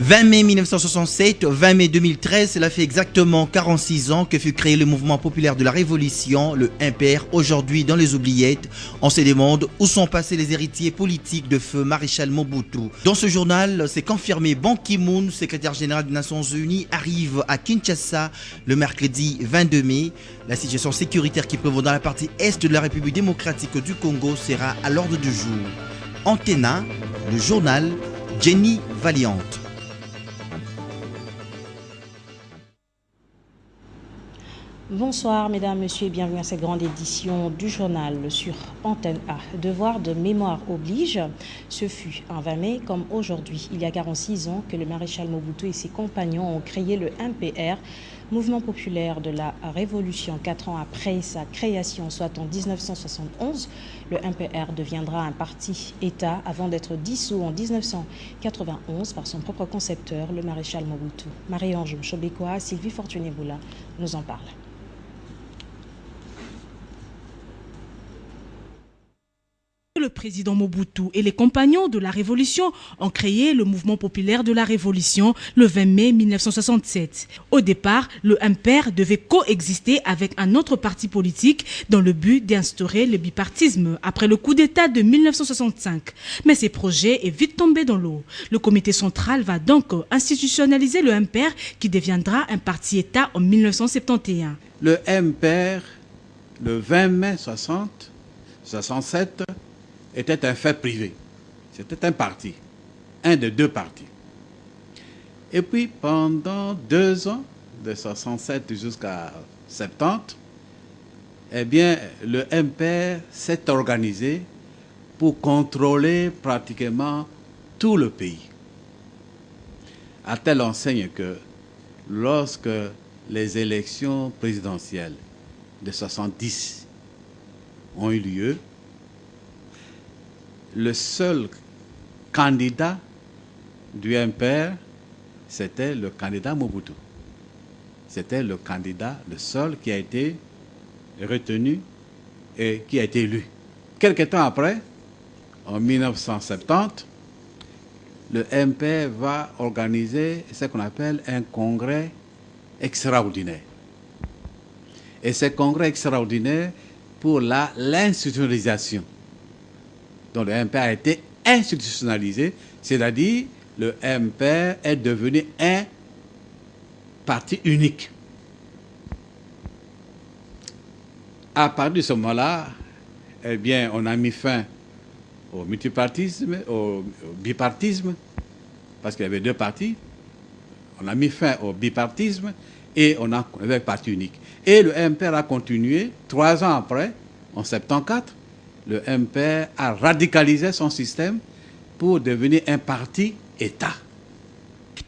20 mai 1967, 20 mai 2013, cela fait exactement 46 ans que fut créé le mouvement populaire de la Révolution, le MPR, aujourd'hui dans les oubliettes. On se demande où sont passés les héritiers politiques de feu Maréchal Mobutu. Dans ce journal, c'est confirmé, Ban Ki-moon, secrétaire général des Nations Unies, arrive à Kinshasa le mercredi 22 mai. La situation sécuritaire qui prévaut dans la partie est de la République démocratique du Congo sera à l'ordre du jour. Antenna, le journal, Jenny Valiante. Bonsoir mesdames, messieurs et bienvenue à cette grande édition du journal sur Antenne A. Devoir de mémoire oblige, ce fut un 20 mai comme aujourd'hui, il y a 46 ans que le maréchal Mobutu et ses compagnons ont créé le MPR, Mouvement populaire de la Révolution. 4 ans après sa création, soit en 1971, le MPR deviendra un parti-État avant d'être dissous en 1991 par son propre concepteur, le maréchal Mobutu. Marie-Ange Mshobekwa, Sylvie Fortuné-Boula nous en parle. Le président Mobutu et les compagnons de la Révolution ont créé le mouvement populaire de la Révolution le 20 mai 1967. Au départ, le MPR devait coexister avec un autre parti politique dans le but d'instaurer le bipartisme après le coup d'État de 1965. Mais ces projets est vite tombé dans l'eau. Le comité central va donc institutionnaliser le MPR qui deviendra un parti-État en 1971. Le MPR, le 20 mai 67, était un fait privé. C'était un parti, un des deux partis. Et puis, pendant 2 ans, de 67 jusqu'à 70, eh bien, le MPR s'est organisé pour contrôler pratiquement tout le pays. À telle enseigne que, lorsque les élections présidentielles de 70 ont eu lieu, le seul candidat du MPR, c'était le candidat Mobutu. C'était le candidat, le seul qui a été retenu et qui a été élu. Quelque temps après, en 1970, le MPR va organiser ce qu'on appelle un congrès extraordinaire. Et ce congrès extraordinaire pour l'institutionnalisation. Donc le MPR a été institutionnalisé, c'est-à-dire le MPR est devenu un parti unique. À partir de ce moment-là, eh bien, on a mis fin au multipartisme, au bipartisme, parce qu'il y avait deux partis. On a mis fin au bipartisme et on avait un parti unique. Et le MPR a continué 3 ans après, en 74. Le MPR a radicalisé son système pour devenir un parti-État.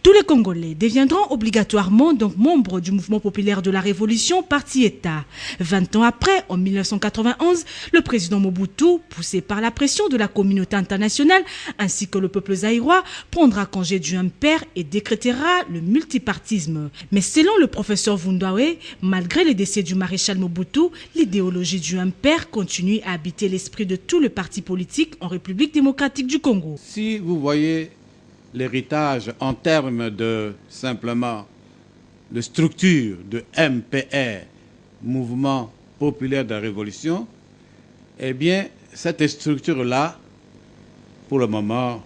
Tous les Congolais deviendront obligatoirement donc membres du mouvement populaire de la Révolution, parti-État. 20 ans après, en 1991, le président Mobutu, poussé par la pression de la communauté internationale ainsi que le peuple zaïrois, prendra congé du MPR et décrétera le multipartisme. Mais selon le professeur Vundawe, malgré les décès du maréchal Mobutu, l'idéologie du MPR continue à habiter l'esprit de tout le parti politique en République démocratique du Congo. Si vous voyez l'héritage en termes de simplement de structure de MPR, Mouvement populaire de la Révolution, eh bien, cette structure-là, pour le moment,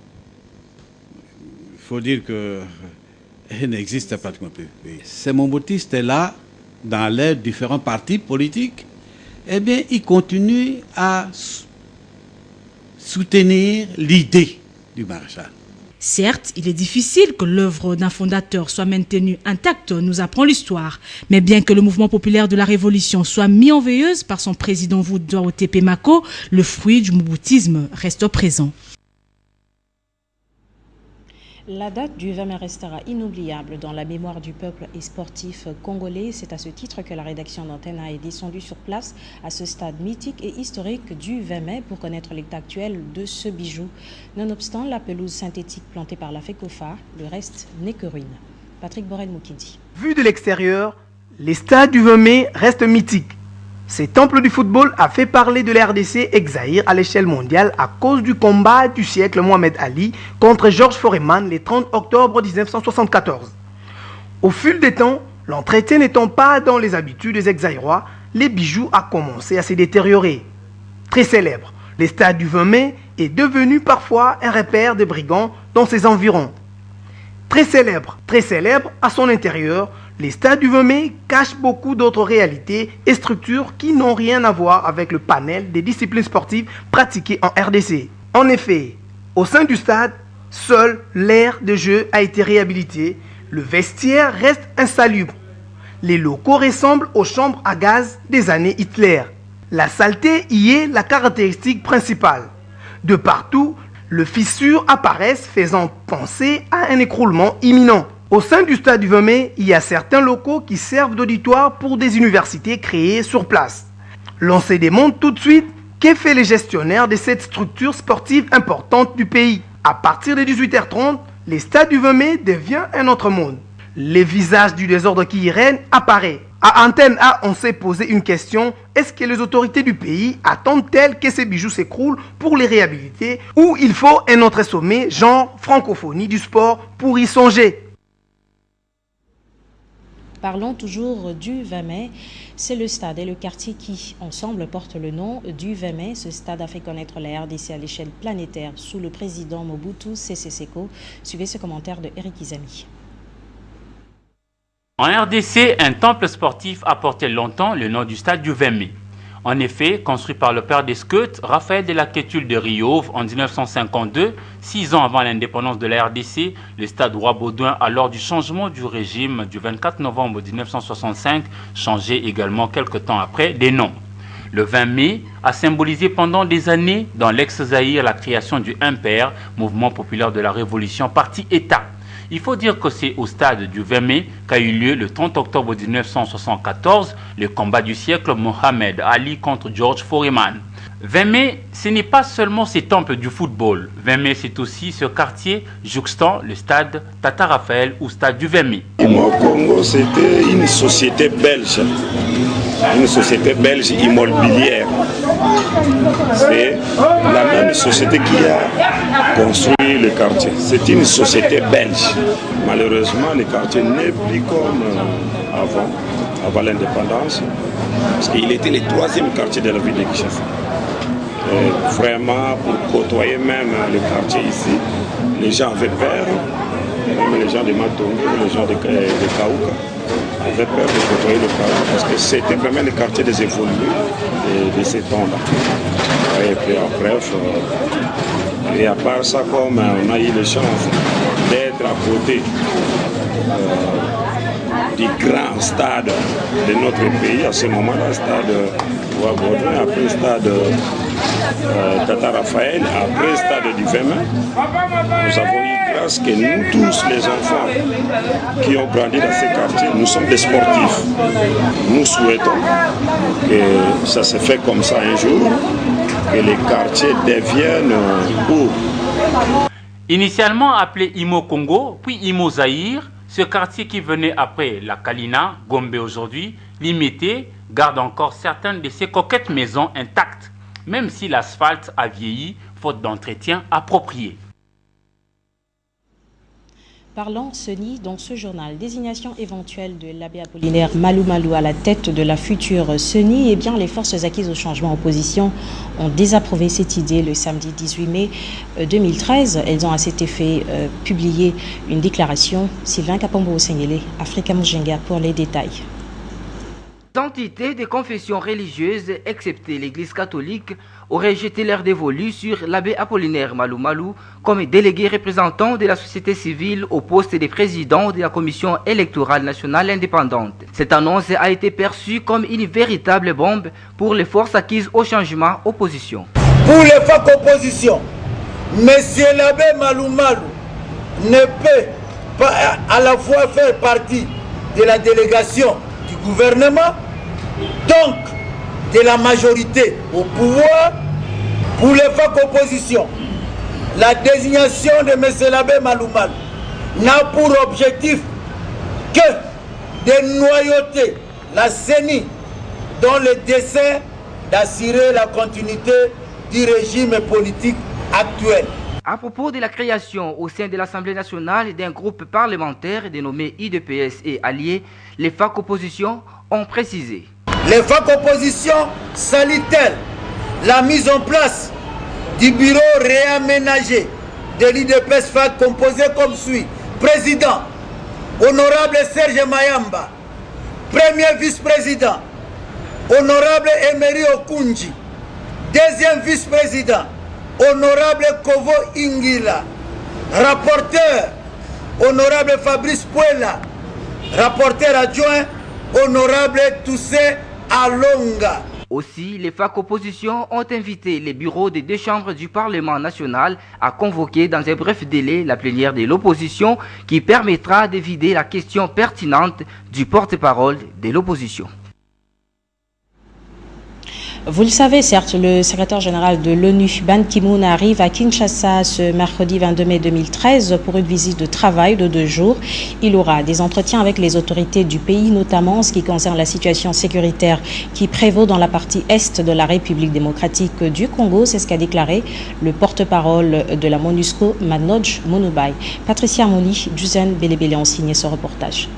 il faut dire qu'elle n'existe pratiquement plus. Ces Mobutistes-là, dans les différents partis politiques, eh bien, ils continuent à soutenir l'idée du maréchal. Certes, il est difficile que l'œuvre d'un fondateur soit maintenue intacte, nous apprend l'histoire. Mais bien que le mouvement populaire de la Révolution soit mis en veilleuse par son président Vundawe Tepe Mako, le fruit du moboutisme reste présent. La date du 20 mai restera inoubliable dans la mémoire du peuple et sportif congolais. C'est à ce titre que la rédaction d'Antenne A est descendue sur place à ce stade mythique et historique du 20 mai pour connaître l'état actuel de ce bijou. Nonobstant la pelouse synthétique plantée par la FECOFA, le reste n'est que ruine. Patrick Borel-Moukidi. Vu de l'extérieur, les stades du 20 mai restent mythiques. Ce temple du football a fait parler de la RDC ex-Zaïre à l'échelle mondiale à cause du combat du siècle Mohamed Ali contre George Foreman le 30 octobre 1974. Au fil des temps, l'entretien n'étant pas dans les habitudes des ex-Zaïrois, les bijoux a commencé à se détériorer. Très célèbre, le stade du 20 mai est devenu parfois un repère de brigands dans ses environs. Très célèbre à son intérieur, les stades du 20 mai cachent beaucoup d'autres réalités et structures qui n'ont rien à voir avec le panel des disciplines sportives pratiquées en RDC. En effet, au sein du stade, seul l'aire de jeu a été réhabilité, le vestiaire reste insalubre. Les locaux ressemblent aux chambres à gaz des années Hitler. La saleté y est la caractéristique principale. De partout, les fissures apparaissent faisant penser à un écroulement imminent. Au sein du stade du 20 mai, il y a certains locaux qui servent d'auditoire pour des universités créées sur place. L'on se demande tout de suite qu'est fait les gestionnaires de cette structure sportive importante du pays. À partir de 18h30, le stade du 20 mai devient un autre monde. Le visage du désordre qui y règne apparaît. À Antenne A, on s'est posé une question. Est-ce que les autorités du pays attendent-elles que ces bijoux s'écroulent pour les réhabiliter ou il faut un autre sommet, genre francophonie du sport, pour y songer? Parlons toujours du 20 mai. C'est le stade et le quartier qui, ensemble, portent le nom du 20 mai. Ce stade a fait connaître la RDC à l'échelle planétaire sous le président Mobutu Sese Seko. Suivez ce commentaire de Eric Izami. En RDC, un temple sportif a porté longtemps le nom du stade du 20 mai. En effet, construit par le père des Scouts, Raphaël de la Quétulle de Riauve en 1952, 6 ans avant l'indépendance de la RDC, le stade Roi-Baudouin, alors du changement du régime du 24 novembre 1965, changeait également quelque temps après des noms. Le 20 mai a symbolisé pendant des années dans l'ex-Zaïre la création du MPR, Mouvement populaire de la Révolution, parti-État. Il faut dire que c'est au stade du 20 mai qu'a eu lieu le 30 octobre 1974 le combat du siècle Mohamed Ali contre George Foreman. 20 mai, ce n'est pas seulement ces temples du football. 20 mai, c'est aussi ce quartier jouxtant le stade Tata Raphaël ou stade du 20 mai. Au Congo, c'était une société belge immobilière. C'est la même société qui a construit le quartier. C'est une société belge. Malheureusement, le quartier n'est plus comme avant l'indépendance, parce qu'il était le 3e quartier de la ville de Kinshasa. Vraiment, pour côtoyer même le quartier ici, les gens avaient peur, même les gens de Matongo, les gens de Kaouka, avaient peur de côtoyer le quartier, parce que c'était vraiment le quartier des évolués de ces temps-là. Et puis bref, et à part ça, comme on a eu la chance d'être à côté du grand stade de notre pays, à ce moment-là, stade Ouagadougou, après le stade Tata Raphaël, après le stade du 20 mai, nous avons eu grâce que nous tous les enfants qui ont grandi dans ces quartiers, nous sommes des sportifs. Nous souhaitons que ça se fait comme ça un jour, que les quartiers deviennent beaux. Initialement appelé Imo Congo, puis Imo Zaïre, ce quartier qui venait après la Kalina, Gombe aujourd'hui, limité, garde encore certaines de ses coquettes maisons intactes, même si l'asphalte a vieilli, faute d'entretien approprié. Parlons CENI dans ce journal. Désignation éventuelle de l'abbé Apollinaire Malou Malou à la tête de la future CENI. Eh bien, les forces acquises au changement opposition ont désapprouvé cette idée le samedi 18 mai 2013. Elles ont à cet effet publié une déclaration. Sylvain Kapombo-Sengele, Africa Moujenga pour les détails. Entités de confessions religieuses, excepté l'Église catholique, auraient jeté leur dévolu sur l'abbé Apollinaire Malou Malou comme délégué représentant de la société civile au poste de président de la Commission électorale nationale indépendante. Cette annonce a été perçue comme une véritable bombe pour les forces acquises au changement opposition. Pour les forces opposition, M. l'abbé Malou Malou ne peut pas à la fois faire partie de la délégation du gouvernement, donc de la majorité au pouvoir. Pour les forces opposition, la désignation de M. l'abbé Malou Malou n'a pour objectif que de noyauter la CENI dans le dessein d'assurer la continuité du régime politique actuel. À propos de la création au sein de l'Assemblée nationale d'un groupe parlementaire dénommé IDPS et alliés, les FAC opposition ont précisé. Les FAC opposition saluent-elles la mise en place du bureau réaménagé de l'IDPS FAC composé comme suit. Président, honorable Serge Mayamba. Premier vice-président, honorable Emery Okunji. Deuxième vice-président, honorable Kovo Ingila. Rapporteur, honorable Fabrice Puela. Rapporteur adjoint, honorable Toussé Alonga. Aussi, les FAC opposition ont invité les bureaux des deux chambres du Parlement national à convoquer dans un bref délai la plénière de l'opposition qui permettra d'éviter la question pertinente du porte-parole de l'opposition. Vous le savez, certes, le secrétaire général de l'ONU, Ban Ki-moon, arrive à Kinshasa ce mercredi 22 mai 2013 pour une visite de travail de 2 jours. Il aura des entretiens avec les autorités du pays, notamment en ce qui concerne la situation sécuritaire qui prévaut dans la partie est de la République démocratique du Congo. C'est ce qu'a déclaré le porte-parole de la MONUSCO, Manoj Munubai. Patricia Moli, Duzen Belebele ont signé ce reportage.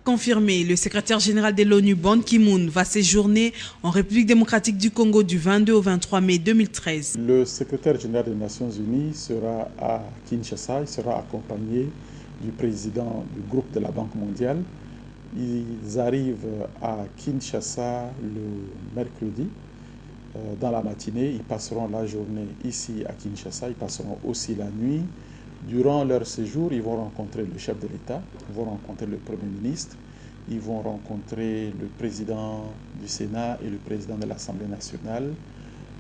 Confirmé, le secrétaire général de l'ONU, Ban Ki-moon, va séjourner en République démocratique du Congo du 22 au 23 mai 2013. Le secrétaire général des Nations Unies sera à Kinshasa. Il sera accompagné du président du groupe de la Banque mondiale. Ils arrivent à Kinshasa le mercredi. Dans la matinée, ils passeront la journée ici à Kinshasa. Ils passeront aussi la nuit. Durant leur séjour, ils vont rencontrer le chef de l'État, ils vont rencontrer le Premier ministre, ils vont rencontrer le président du Sénat et le président de l'Assemblée nationale.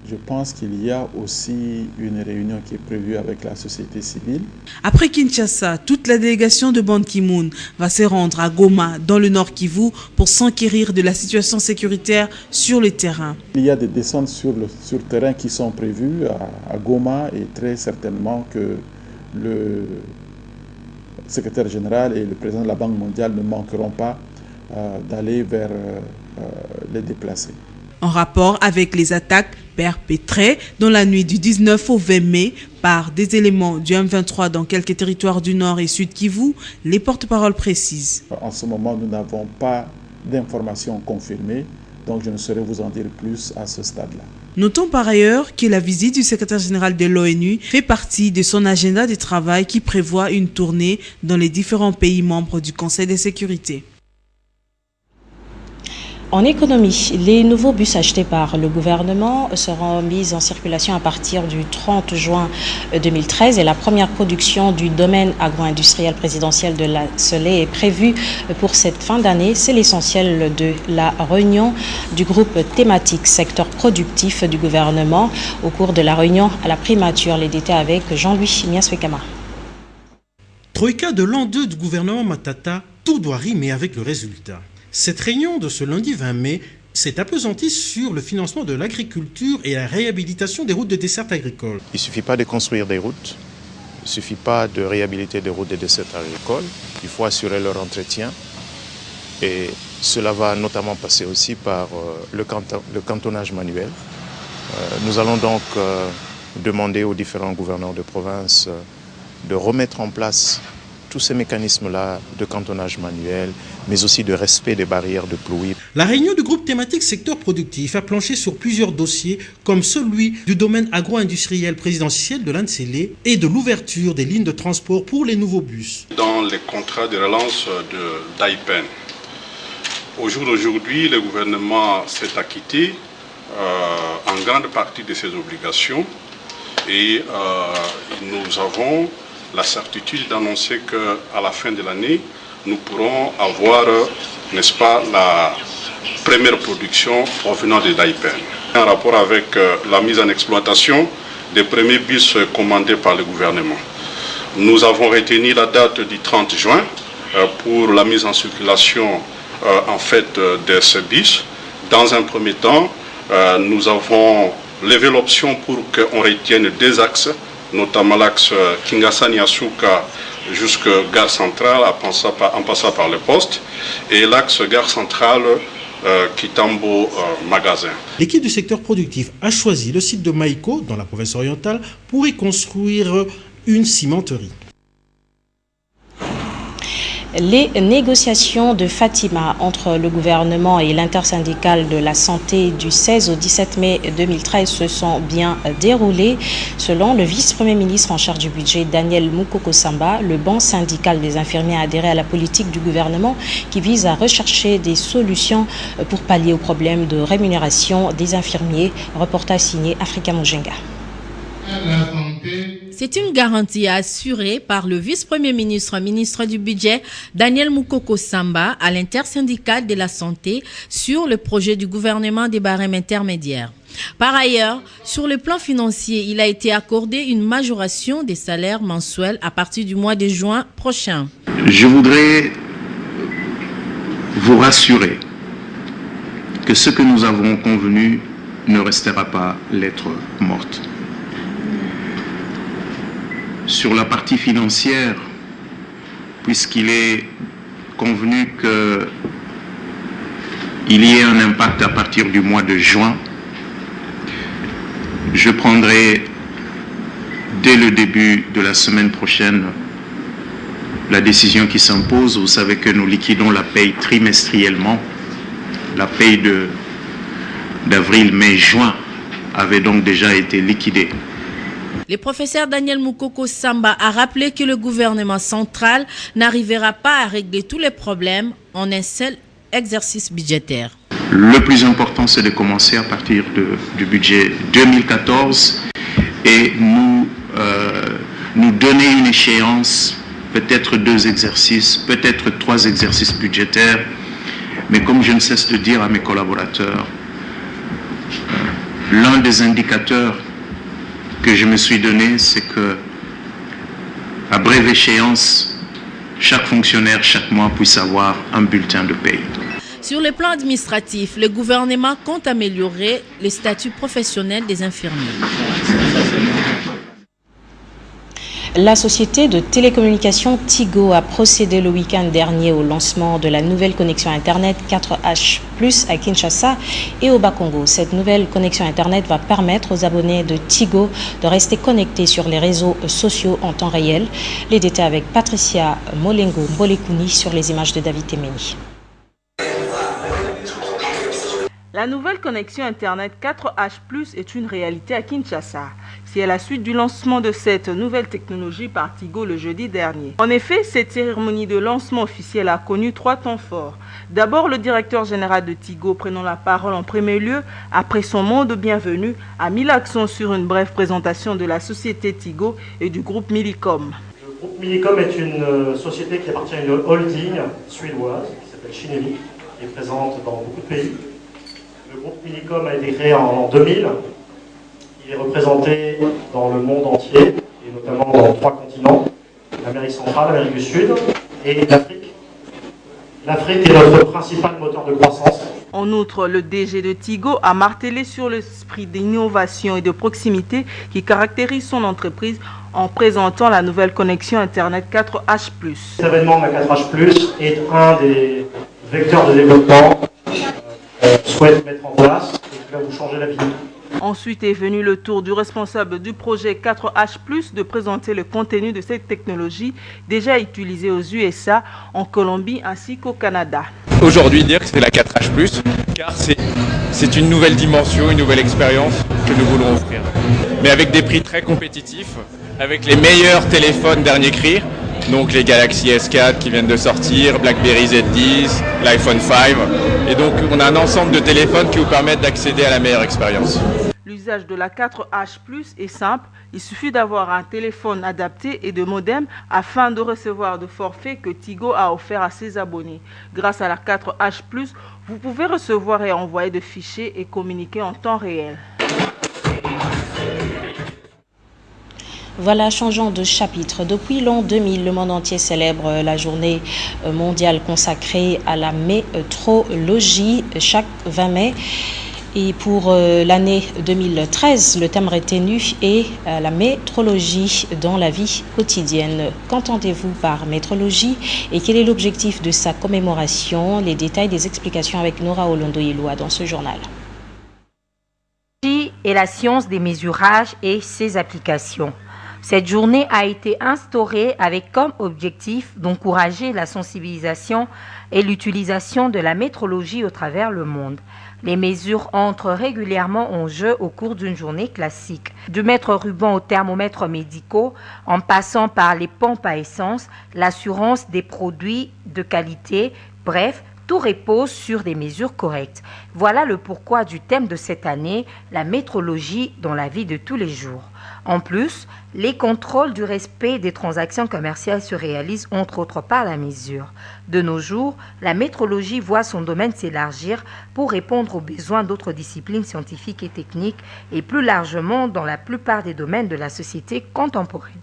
Je pense qu'il y a aussi une réunion qui est prévue avec la société civile. Après Kinshasa, toute la délégation de Ban Ki-moon va se rendre à Goma, dans le Nord Kivu, pour s'enquérir de la situation sécuritaire sur le terrain. Il y a des descentes sur terrain qui sont prévues à Goma et très certainement que le secrétaire général et le président de la Banque mondiale ne manqueront pas d'aller vers les déplacés. En rapport avec les attaques perpétrées dans la nuit du 19 au 20 mai par des éléments du M23 dans quelques territoires du Nord et Sud Kivu, les porte-paroles précisent. En ce moment, nous n'avons pas d'informations confirmées, donc je ne saurais vous en dire plus à ce stade-là. Notons par ailleurs que la visite du secrétaire général de l'ONU fait partie de son agenda de travail qui prévoit une tournée dans les différents pays membres du Conseil de sécurité. En économie, les nouveaux bus achetés par le gouvernement seront mis en circulation à partir du 30 juin 2013 et la première production du domaine agro-industriel présidentiel de la SELE est prévue pour cette fin d'année. C'est l'essentiel de la réunion du groupe thématique secteur productif du gouvernement. Au cours de la réunion à la primature, les détails avec Jean-Louis Miaswekama. Troïka de l'an 2 du gouvernement Matata, tout doit rimer avec le résultat. Cette réunion de ce lundi 20 mai s'est appesantie sur le financement de l'agriculture et la réhabilitation des routes de desserte agricole. Il ne suffit pas de construire des routes, il ne suffit pas de réhabiliter des routes de desserte agricole, il faut assurer leur entretien et cela va notamment passer aussi par le cantonnage manuel. Nous allons donc demander aux différents gouverneurs de province de remettre en place tous ces mécanismes-là de cantonnage manuel, mais aussi de respect des barrières de pluie. La réunion du groupe thématique secteur productif a planché sur plusieurs dossiers, comme celui du domaine agro-industriel présidentiel de l'ANSELE et de l'ouverture des lignes de transport pour les nouveaux bus. Dans les contrats de relance d'AIPEN, au jour d'aujourd'hui, le gouvernement s'est acquitté en grande partie de ses obligations et nous avons la certitude d'annoncer qu'à la fin de l'année, nous pourrons avoir, n'est-ce pas, la première production provenant de l'AIPEN. En rapport avec la mise en exploitation des premiers bus commandés par le gouvernement. Nous avons retenu la date du 30 juin pour la mise en circulation en fait, de ces bus. Dans un premier temps, nous avons levé l'option pour qu'on retienne 2 axes, notamment l'axe Kingasani-Asuka jusqu'à Gare Centrale en passant par le poste et l'axe Gare Centrale Kitambo Magasin. L'équipe du secteur productif a choisi le site de Maïko, dans la province orientale, pour y construire une cimenterie. Les négociations de Fatima entre le gouvernement et l'intersyndicale de la santé du 16 au 17 mai 2013 se sont bien déroulées. Selon le vice-premier ministre en charge du budget, Daniel Mukoko Samba, le banc syndical des infirmiers a adhéré à la politique du gouvernement qui vise à rechercher des solutions pour pallier aux problèmes de rémunération des infirmiers. Reportage signé Africa Mojenga. C'est une garantie assurée par le vice-premier ministre, ministre du budget, Daniel Mukoko Samba, à l'intersyndicale de la santé sur le projet du gouvernement des barèmes intermédiaires. Par ailleurs, sur le plan financier, il a été accordé une majoration des salaires mensuels à partir du mois de juin prochain. Je voudrais vous rassurer que ce que nous avons convenu ne restera pas lettre morte. Sur la partie financière, puisqu'il est convenu qu'il y ait un impact à partir du mois de juin, je prendrai dès le début de la semaine prochaine la décision qui s'impose. Vous savez que nous liquidons la paye trimestriellement. La paye d'avril, mai, juin avait donc déjà été liquidée. Le professeur Daniel Mukoko Samba a rappelé que le gouvernement central n'arrivera pas à régler tous les problèmes en un seul exercice budgétaire. Le plus important, c'est de commencer à partir du budget 2014 et nous donner une échéance, peut-être 2 exercices, peut-être 3 exercices budgétaires. Mais comme je ne cesse de dire à mes collaborateurs, l'un des indicateurs que je me suis donné, c'est que, à brève échéance, chaque fonctionnaire, chaque mois, puisse avoir un bulletin de paye. Sur le plan administratif, le gouvernement compte améliorer le statut professionnel des infirmiers. La société de télécommunications Tigo a procédé le week-end dernier au lancement de la nouvelle connexion Internet 4H+ à Kinshasa et au Bas-Congo. Cette nouvelle connexion Internet va permettre aux abonnés de Tigo de rester connectés sur les réseaux sociaux en temps réel. Les détails avec Patricia Molengo Mbolekuni sur les images de David Temeni. La nouvelle connexion Internet 4H+ est une réalité à Kinshasa. C'est à la suite du lancement de cette nouvelle technologie par Tigo le jeudi dernier. En effet, cette cérémonie de lancement officiel a connu 3 temps forts. D'abord, le directeur général de Tigo, prenant la parole en premier lieu, après son mot de bienvenue, a mis l'accent sur une brève présentation de la société Tigo et du groupe Millicom. Le groupe Millicom est une société qui appartient à une holding suédoise qui s'appelle Kinnevik, qui est présente dans beaucoup de pays. Le groupe Millicom a été créé en 2000. Il est représenté dans le monde entier, et notamment dans 3 continents, l'Amérique centrale, l'Amérique du Sud et l'Afrique. L'Afrique est notre principal moteur de croissance. En outre, le DG de Tigo a martelé sur l'esprit d'innovation et de proximité qui caractérise son entreprise en présentant la nouvelle connexion Internet 4H+. Cet événement de la 4H+ est un des vecteurs de développement qu'on souhaite mettre en place et qui va vous changer la vie. Ensuite est venu le tour du responsable du projet 4H+, de présenter le contenu de cette technologie déjà utilisée aux USA, en Colombie ainsi qu'au Canada. Aujourd'hui, dire que c'est la 4H+, car c'est une nouvelle dimension, une nouvelle expérience que nous voulons offrir. Mais avec des prix très compétitifs, avec les meilleurs téléphones dernier cri, donc les Galaxy S4 qui viennent de sortir, BlackBerry Z10, l'iPhone 5, et donc on a un ensemble de téléphones qui vous permettent d'accéder à la meilleure expérience. L'usage de la 4H+ est simple, il suffit d'avoir un téléphone adapté et de modem afin de recevoir de forfaits que Tigo a offert à ses abonnés. Grâce à la 4H+, vous pouvez recevoir et envoyer de fichiers et communiquer en temps réel. Voilà, changeons de chapitre. Depuis l'an 2000, le monde entier célèbre la journée mondiale consacrée à la métrologie chaque 20 mai. Et pour l'année 2013, le thème retenu est la métrologie dans la vie quotidienne. Qu'entendez-vous par métrologie et quel est l'objectif de sa commémoration? Les détails des explications avec Nora Olondo-Yeloua dans ce journal. Et la science des mesurages et ses applications. Cette journée a été instaurée avec comme objectif d'encourager la sensibilisation et l'utilisation de la métrologie au travers le monde. Les mesures entrent régulièrement en jeu au cours d'une journée classique. Du mètre-ruban aux thermomètres médicaux, en passant par les pompes à essence, l'assurance des produits de qualité, bref, tout repose sur des mesures correctes. Voilà le pourquoi du thème de cette année, la métrologie dans la vie de tous les jours. En plus, les contrôles du respect des transactions commerciales se réalisent entre autres par la mesure. De nos jours, la métrologie voit son domaine s'élargir pour répondre aux besoins d'autres disciplines scientifiques et techniques et plus largement dans la plupart des domaines de la société contemporaine.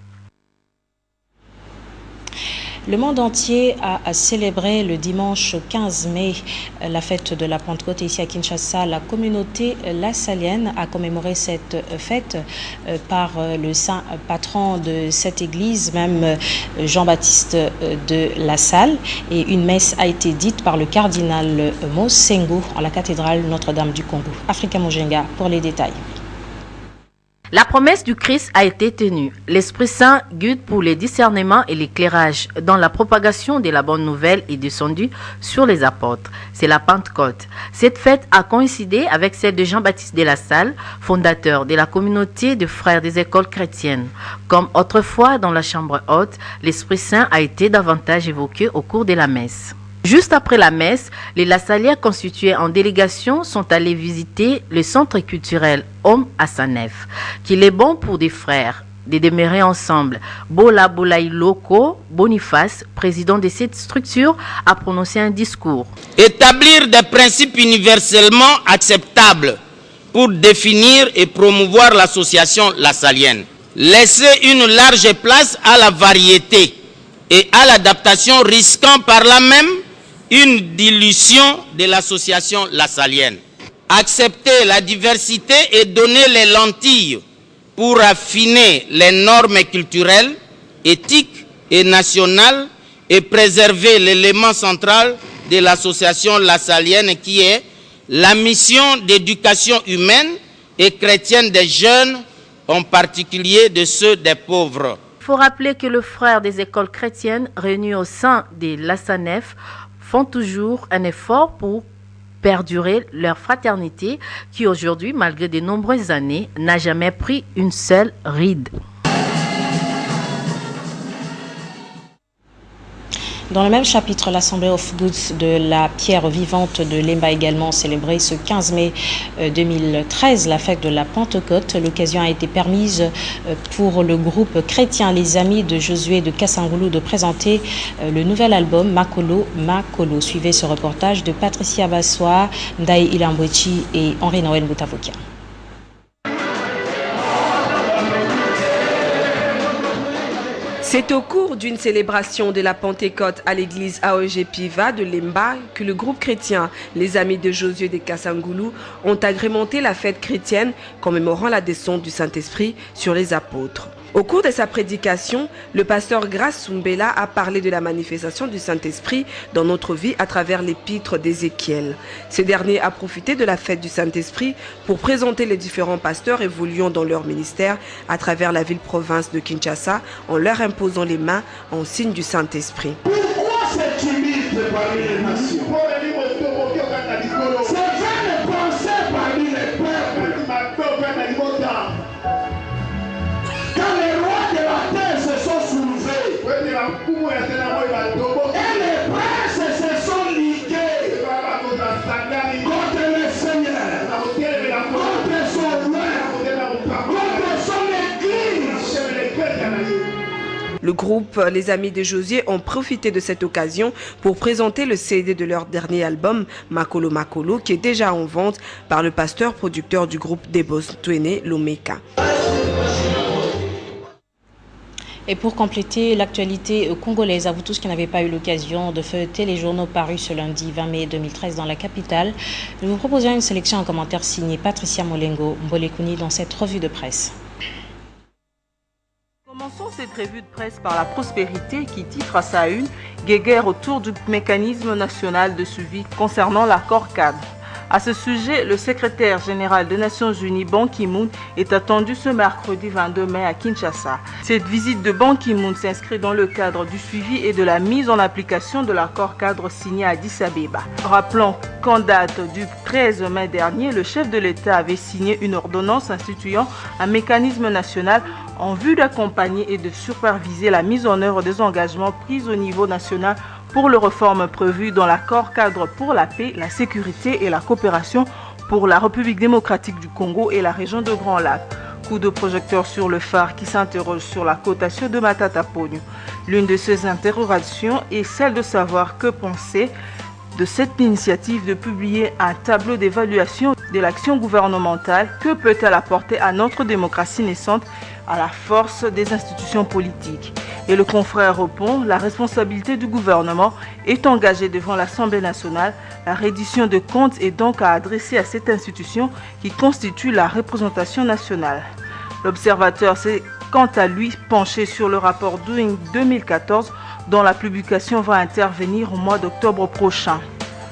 Le monde entier a célébré le dimanche 15 mai la fête de la Pentecôte. Ici à Kinshasa, la communauté lassalienne a commémoré cette fête par le saint patron de cette église, même Jean-Baptiste de La Salle. Et une messe a été dite par le cardinal Mosengo en la cathédrale Notre-Dame du Congo. Africa Mojenga pour les détails. La promesse du Christ a été tenue. L'Esprit Saint, guide pour les discernements et l'éclairage dans la propagation de la bonne nouvelle est descendu sur les apôtres. C'est la Pentecôte. Cette fête a coïncidé avec celle de Jean-Baptiste de La Salle, fondateur de la communauté de frères des écoles chrétiennes. Comme autrefois dans la chambre haute, l'Esprit Saint a été davantage évoqué au cours de la messe. Juste après la messe, les Lassaliens constitués en délégation sont allés visiter le centre culturel Homme à Sanef, qu'il est bon pour des frères de demeurer ensemble. Bola Bolaïloko Boniface, président de cette structure, a prononcé un discours. Établir des principes universellement acceptables pour définir et promouvoir l'association lassalienne. Laisser une large place à la variété et à l'adaptation, risquant par là même une dilution de l'association lassalienne. Accepter la diversité et donner les lentilles pour affiner les normes culturelles, éthiques et nationales et préserver l'élément central de l'association lassalienne qui est la mission d'éducation humaine et chrétienne des jeunes, en particulier de ceux des pauvres. Il faut rappeler que les frères des écoles chrétiennes réunis au sein de l'Assanef font toujours un effort pour perdurer leur fraternité qui aujourd'hui, malgré de nombreuses années, n'a jamais pris une seule ride. Dans le même chapitre, l'Assemblée of Goods de la pierre vivante de Lemba également célébré ce 15 mai 2013 la fête de la Pentecôte. L'occasion a été permise pour le groupe chrétien Les Amis de Josué de Kassangoulou de présenter le nouvel album Makolo Makolo. Suivez ce reportage de Patricia Bassoa, Ndaï Ilambwechi et Henri-Noël Boutavokia. C'est au cours d'une célébration de la Pentecôte à l'église AOG Piva de Lemba que le groupe chrétien Les Amis de Josué de Kassangoulou ont agrémenté la fête chrétienne commémorant la descente du Saint-Esprit sur les apôtres. Au cours de sa prédication, le pasteur Grace Soumbela a parlé de la manifestation du Saint-Esprit dans notre vie à travers l'épître d'Ézéchiel. Ce dernier a profité de la fête du Saint-Esprit pour présenter les différents pasteurs évoluant dans leur ministère à travers la ville-province de Kinshasa en leur imposant les mains en signe du Saint-Esprit. Pourquoi c'est timide parmi les nations? C'est vain de penser parmi les peuples. Quand les rois de la terre se sont soulevés et les princes se sont ligués contre le Seigneur, contre son roi, contre son église. Le groupe Les Amis de Josué ont profité de cette occasion pour présenter le CD de leur dernier album Makolo Makolo qui est déjà en vente par le pasteur producteur du groupe Debos Twene Lomeka. Et pour compléter l'actualité congolaise, à vous tous qui n'avez pas eu l'occasion de feuilleter les journaux parus ce lundi 20 mai 2013 dans la capitale, nous vous proposons une sélection en commentaire signée Patricia Molengo Mbolekuni dans cette revue de presse. Commençons cette revue de presse par la prospérité qui titre à sa une « Guéguerre autour du mécanisme national de suivi concernant l'accord cadre ». À ce sujet, le secrétaire général des Nations Unies, Ban Ki-moon, est attendu ce mercredi 22 mai à Kinshasa. Cette visite de Ban Ki-moon s'inscrit dans le cadre du suivi et de la mise en application de l'accord cadre signé à Addis Abeba. Rappelons qu'en date du 13 mai dernier, le chef de l'État avait signé une ordonnance instituant un mécanisme national en vue d'accompagner et de superviser la mise en œuvre des engagements pris au niveau national pour les réformes prévues dans l'accord cadre pour la paix, la sécurité et la coopération pour la République démocratique du Congo et la région de Grand Lac. Coup de projecteur sur le phare qui s'interroge sur la cotation de Matata Ponyo. L'une de ces interrogations est celle de savoir que penser de cette initiative de publier un tableau d'évaluation de l'action gouvernementale. Que peut-elle apporter à notre démocratie naissante, à la force des institutions politiques? Et le confrère répond, la responsabilité du gouvernement est engagée devant l'Assemblée nationale. La reddition de comptes est donc à adresser à cette institution qui constitue la représentation nationale. L'observateur s'est quant à lui penché sur le rapport Doing 2014 dont la publication va intervenir au mois d'octobre prochain.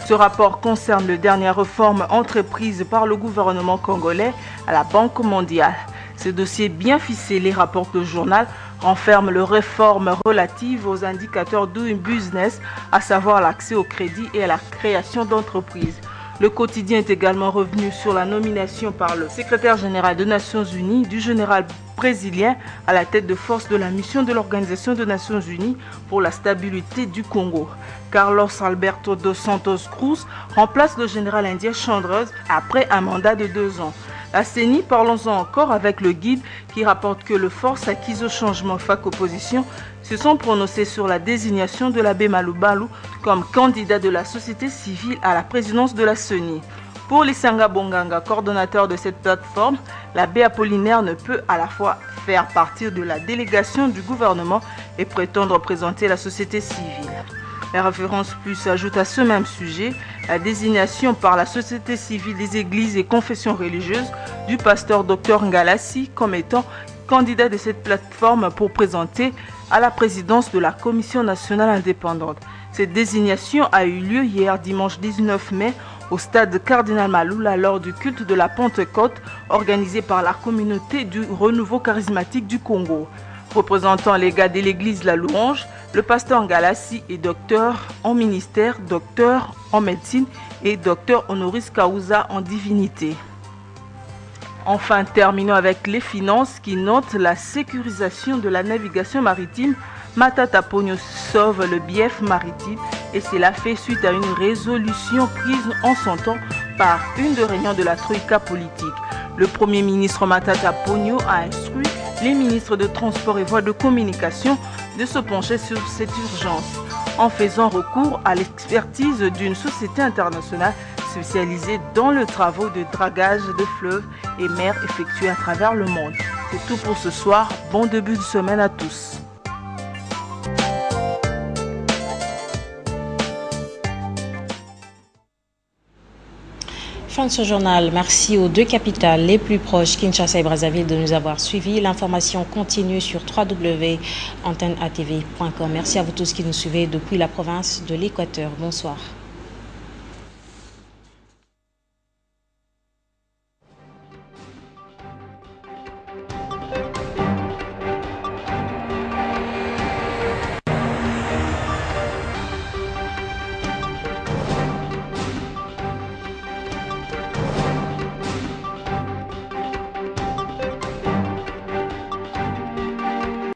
Ce rapport concerne les dernières réformes entreprises par le gouvernement congolais à la Banque mondiale. Ce dossier bien ficelé, rapporte le journal, renferme les réformes relatives aux indicateurs Doing Business, à savoir l'accès au crédit et à la création d'entreprises. Le quotidien est également revenu sur la nomination par le secrétaire général des Nations Unies du général brésilien à la tête de force de la mission de l'Organisation des Nations Unies pour la stabilité du Congo. Carlos Alberto dos Santos Cruz remplace le général indien Chandreuse après un mandat de 2 ans. La CENI, parlons-en encore avec le guide qui rapporte que les forces acquises au changement FAC opposition se sont prononcées sur la désignation de l'abbé Malou Balou comme candidat de la société civile à la présidence de la CENI. Pour Lisanga Bonganga, coordonnateur de cette plateforme, l'abbé Apollinaire ne peut à la fois faire partie de la délégation du gouvernement et prétendre représenter la société civile. La référence plus ajoute à ce même sujet la désignation par la société civile des églises et confessions religieuses du pasteur Dr Ngalassi comme étant candidat de cette plateforme pour présenter à la présidence de la Commission nationale indépendante. Cette désignation a eu lieu hier dimanche 19 mai au stade Cardinal Maloula lors du culte de la Pentecôte organisé par la communauté du renouveau charismatique du Congo. Représentant les gars de l'église La Louange, le pasteur Ngalassi est docteur en ministère, docteur en médecine et docteur honoris causa en divinité. Enfin, terminons avec les finances qui notent la sécurisation de la navigation maritime. Matata Ponyo sauve le bief maritime et cela fait suite à une résolution prise en son temps par une des réunions de la Troïka politique. Le Premier ministre Matata Ponyo a instruit les ministres de Transport et Voies de Communication de se pencher sur cette urgence en faisant recours à l'expertise d'une société internationale spécialisée dans les travaux de dragage de fleuves et mers effectués à travers le monde. C'est tout pour ce soir. Bon début de semaine à tous. Fin de ce journal. Merci aux 2 capitales les plus proches, Kinshasa et Brazzaville, de nous avoir suivis. L'information continue sur www.antennatv.com. Merci à vous tous qui nous suivez depuis la province de l'Équateur. Bonsoir.